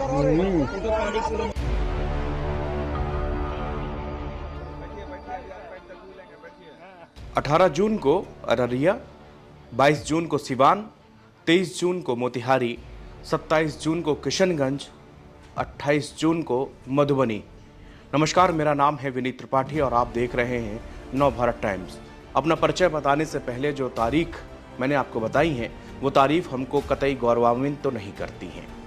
18 जून को अररिया, 22 जून को सिवान, 23 जून को मोतिहारी, 27 जून को किशनगंज, 28 जून को मधुबनी। नमस्कार, मेरा नाम है विनीत त्रिपाठी और आप देख रहे हैं नवभारत टाइम्स। अपना परिचय बताने से पहले जो तारीख मैंने आपको बताई है वो तारीफ हमको कतई गौरवान्वित तो नहीं करती हैं।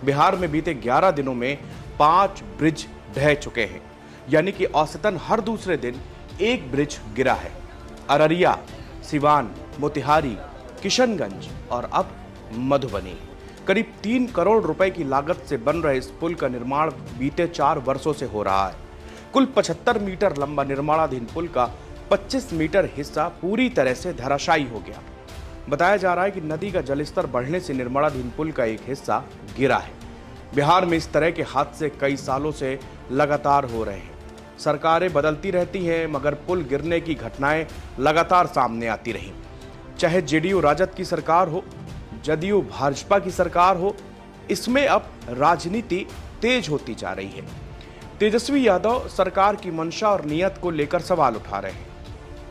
बिहार में बीते 11 दिनों में 5 ब्रिज ढह चुके हैं, यानी कि औसतन हर दूसरे दिन एक ब्रिज गिरा है। अररिया, सिवान, मोतिहारी, किशनगंज और अब मधुबनी। करीब 3 करोड़ रुपए की लागत से बन रहे इस पुल का निर्माण बीते 4 वर्षों से हो रहा है। कुल 75 मीटर लंबा निर्माणाधीन पुल का 25 मीटर हिस्सा पूरी तरह से धराशायी हो गया। बताया जा रहा है कि नदी का जलस्तर बढ़ने से निर्माणाधीन पुल का एक हिस्सा गिरा है। बिहार में इस तरह के हादसे कई सालों से लगातार हो रहे हैं। सरकारें बदलती रहती हैं, मगर पुल गिरने की घटनाएं लगातार सामने आती रहीं। चाहे जेडीयू राजद की सरकार हो, जदयू भाजपा की सरकार हो, इसमें अब राजनीति तेज होती जा रही है। तेजस्वी यादव सरकार की मंशा और नीयत को लेकर सवाल उठा रहे हैं।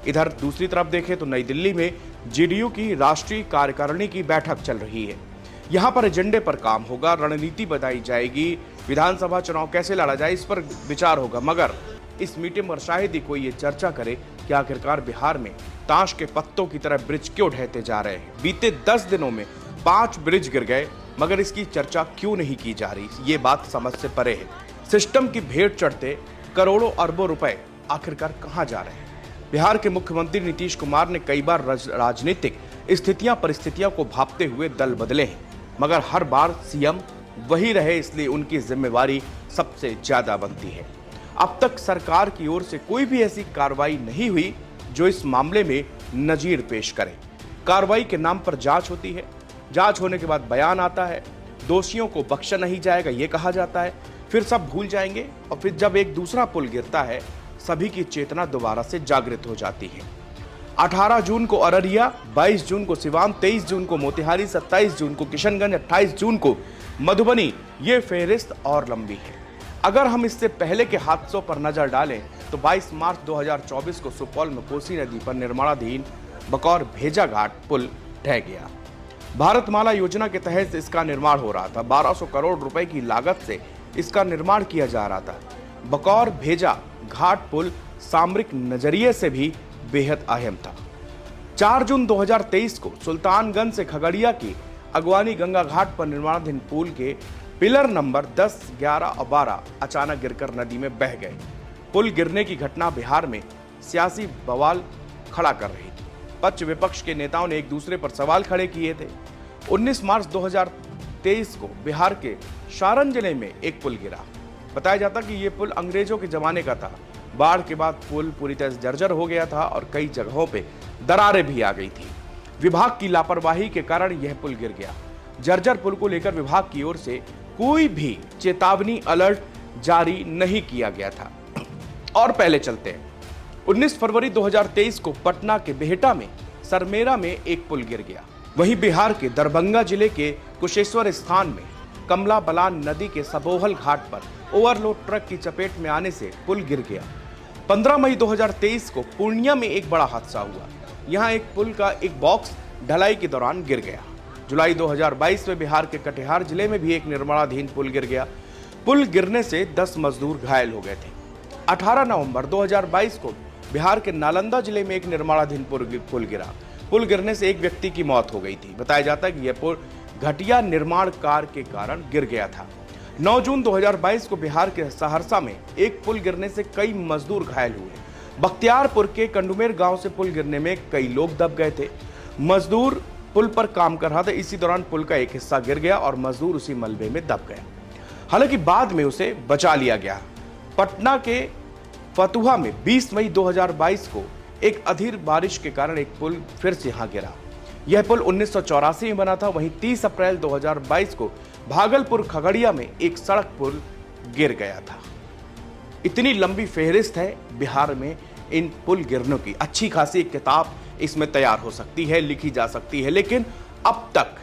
इधर दूसरी तरफ देखें तो नई दिल्ली में जेडीयू की राष्ट्रीय कार्यकारिणी की बैठक चल रही है। यहां पर एजेंडे पर काम होगा, रणनीति बताई जाएगी, विधानसभा चुनाव कैसे लड़ा जाए इस पर विचार होगा। मगर इस मीटिंग पर शायद ही कोई ये चर्चा करे कि आखिरकार बिहार में ताश के पत्तों की तरह ब्रिज क्यों ढहते जा रहे हैं। बीते 10 दिनों में 5 ब्रिज गिर गए, मगर इसकी चर्चा क्यों नहीं की जा रही, ये बात समझ से परे है। सिस्टम की भेंट चढ़ते करोड़ों अरबों रुपए आखिरकार कहां जा रहे हैं। बिहार के मुख्यमंत्री नीतीश कुमार ने कई बार राजनीतिक स्थितियां परिस्थितियों को भांपते हुए दल बदले हैं, मगर हर बार सीएम वही रहे, इसलिए उनकी जिम्मेवारी सबसे ज्यादा बनती है। अब तक सरकार की ओर से कोई भी ऐसी कार्रवाई नहीं हुई जो इस मामले में नजीर पेश करे। कार्रवाई के नाम पर जांच होती है, जांच होने के बाद बयान आता है, दोषियों को बख्शा नहीं जाएगा ये कहा जाता है, फिर सब भूल जाएंगे और फिर जब एक दूसरा पुल गिरता है सभी की चेतना दोबारा से जागृत हो जाती है। 18 जून को अररिया, 22 जून को सिवान, 23 जून को मोतिहारी, 27 जून को किशनगंज, 28 जून को मधुबनी। ये फहरिस्त और लंबी है। अगर हम इससे पहले के हादसों पर नजर डालें तो 22 मार्च 2024 को सुपौल में कोसी नदी पर निर्माणाधीन बकौर भेजा घाट पुल ढह गया। भारतमाला योजना के तहत इसका निर्माण हो रहा था। 1200 करोड़ रुपए की लागत से इसका निर्माण किया जा रहा था। बकौर भेजा घाट पुल सामरिक नजरिए से भी बेहद अहम था। 4 जून 2023 को सुल्तानगंज से खगड़िया की अगवानी गंगा घाट पर निर्माणाधीन पुल के पिलर नंबर 10, 11 और 12 अचानक गिरकर नदी में बह गए। पुल गिरने की घटना बिहार में सियासी बवाल खड़ा कर रही थी। पक्ष विपक्ष के नेताओं ने एक दूसरे पर सवाल खड़े किए थे। 19 मार्च 2023 को बिहार के सारण जिले में एक पुल गिरा। बताया जाता कि यह पुल अंग्रेजों के जमाने का था। बाढ़ के बाद पुल पूरी तरह से जर्जर हो गया था और कई जगहों पे दरारें भी आ गई थी। विभाग की लापरवाही के कारण यह पुल गिर गया। जर्जर पुल को लेकर विभाग की ओर से कोई भी चेतावनी अलर्ट जारी नहीं किया गया था। और पहले चलते हैं। 19 फरवरी 2023 को पटना के बिहटा में सरमेरा में एक पुल गिर गया। वहीं बिहार के दरभंगा जिले के कुशेश्वर स्थान में कमला बलान नदी के सबोहल घाट पर ओवरलोड ट्रक की चपेट में आने से पुल गिर गया। 15 मई 2023 को पूर्णिया में एक बड़ा हादसा हुआ। यहां एक पुल का एक बॉक्स ढलाई के दौरान गिर गया। जुलाई 2022 में बिहार के कटिहार जिले में भी एक निर्माणाधीन पुल गिर गया। पुल गिरने से 10 मजदूर घायल हो गए थे। 18 नवंबर 2022 को बिहार के नालंदा जिले में एक निर्माणाधीन पुल गिरा। पुल गिरने से एक व्यक्ति की मौत हो गई थी। बताया जाता है कि यह पुल घटिया निर्माण कार्य के कारण गिर गया था। 9 जून 2022 को बिहार के सहरसा में एक पुल गिरने से कई मजदूर घायल हुए। बख्तियारपुर के कंडुमेर गांव से पुल गिरने में कई लोग दब गए थे। मजदूर पुल पर काम कर रहा था, इसी दौरान पुल का एक हिस्सा गिर गया और मजदूर उसी मलबे में दब गया। हालांकि बाद में उसे बचा लिया गया। पटना के फतुहा में 20 मई 2022 को एक अधीर बारिश के कारण एक पुल फिर से यहां गिरा। यह पुल 1984 में बना था। वहीं 30 अप्रैल 2022 को भागलपुर खगड़िया में एक सड़क पुल गिर गया था। इतनी लंबी फहरिस्त है बिहार में इन पुल गिरनों की। अच्छी खासी किताब इसमें तैयार हो सकती है, लिखी जा सकती है, लेकिन अब तक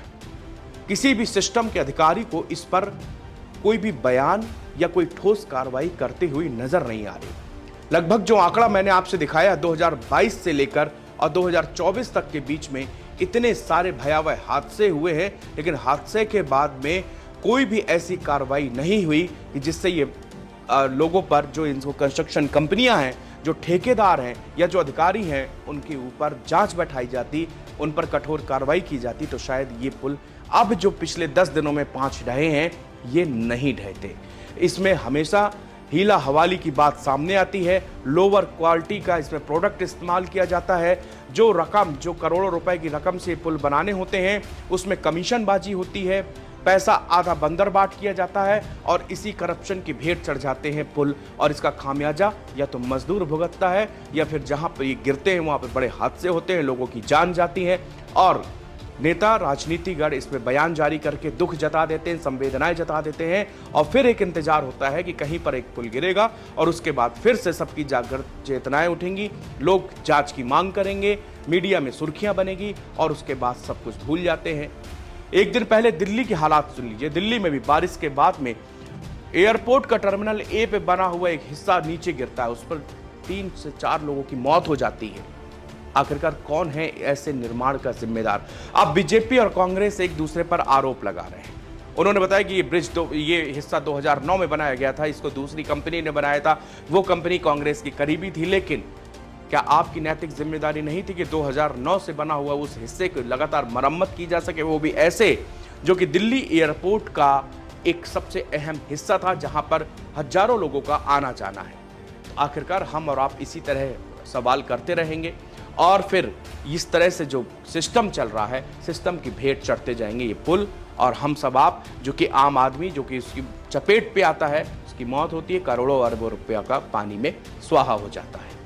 किसी भी सिस्टम के अधिकारी को इस पर कोई भी बयान या कोई ठोस कार्रवाई करते हुए नजर नहीं आ रही। लगभग जो आंकड़ा मैंने आपसे दिखाया 2022 से लेकर और 2024 तक के बीच में इतने सारे भयावह हादसे हुए हैं, लेकिन हादसे के बाद में कोई भी ऐसी कार्रवाई नहीं हुई कि जिससे ये लोगों पर, जो इनको कंस्ट्रक्शन कंपनियां हैं, जो ठेकेदार हैं या जो अधिकारी हैं, उनके ऊपर जांच बैठाई जाती, उन पर कठोर कार्रवाई की जाती, तो शायद ये पुल अब जो पिछले 10 दिनों में 5 ढहे हैं, ये नहीं ढहते। इसमें हमेशा हीला हवाली की बात सामने आती है। लोअर क्वालिटी का इसमें प्रोडक्ट इस्तेमाल किया जाता है। जो रकम, जो करोड़ों रुपए की रकम से पुल बनाने होते हैं, उसमें कमीशनबाजी होती है, पैसा आधा बंदरबाट किया जाता है और इसी करप्शन की भेंट चढ़ जाते हैं पुल। और इसका खामियाजा या तो मजदूर भुगतता है या फिर जहां पर ये गिरते हैं वहां पर बड़े हादसे होते हैं, लोगों की जान जाती है और नेता, राजनीतिगण इसमें बयान जारी करके दुख जता देते हैं, संवेदनाएं जता देते हैं और फिर एक इंतजार होता है कि कहीं पर एक पुल गिरेगा और उसके बाद फिर से सबकी जागृत चेतनाएं उठेंगी, लोग जांच की मांग करेंगे, मीडिया में सुर्खियां बनेगी और उसके बाद सब कुछ भूल जाते हैं। एक दिन पहले दिल्ली के हालात सुन लीजिए। दिल्ली में भी बारिश के बाद में एयरपोर्ट का टर्मिनल ए पे बना हुआ एक हिस्सा नीचे गिरता है, उस पर 3 से 4 लोगों की मौत हो जाती है। आखिरकार कौन है ऐसे निर्माण का जिम्मेदार? अब बीजेपी और कांग्रेस एक दूसरे पर आरोप लगा रहे हैं। उन्होंने बताया कि ये हिस्सा 2009 में बनाया गया था, इसको दूसरी कंपनी ने बनाया था, वो कंपनी कांग्रेस की करीबी थी। लेकिन क्या आपकी नैतिक जिम्मेदारी नहीं थी कि 2009 से बना हुआ उस हिस्से की लगातार मरम्मत की जा सके, वो भी ऐसे जो कि दिल्ली एयरपोर्ट का एक सबसे अहम हिस्सा था जहां पर हजारों लोगों का आना जाना है। आखिरकार हम और आप इसी तरह सवाल करते रहेंगे और फिर इस तरह से जो सिस्टम चल रहा है, सिस्टम की भेंट चढ़ते जाएंगे ये पुल, और हम सब आप, जो कि आम आदमी, जो कि उसकी चपेट पे आता है, उसकी मौत होती है, करोड़ों अरबों रुपया का पानी में स्वाहा हो जाता है।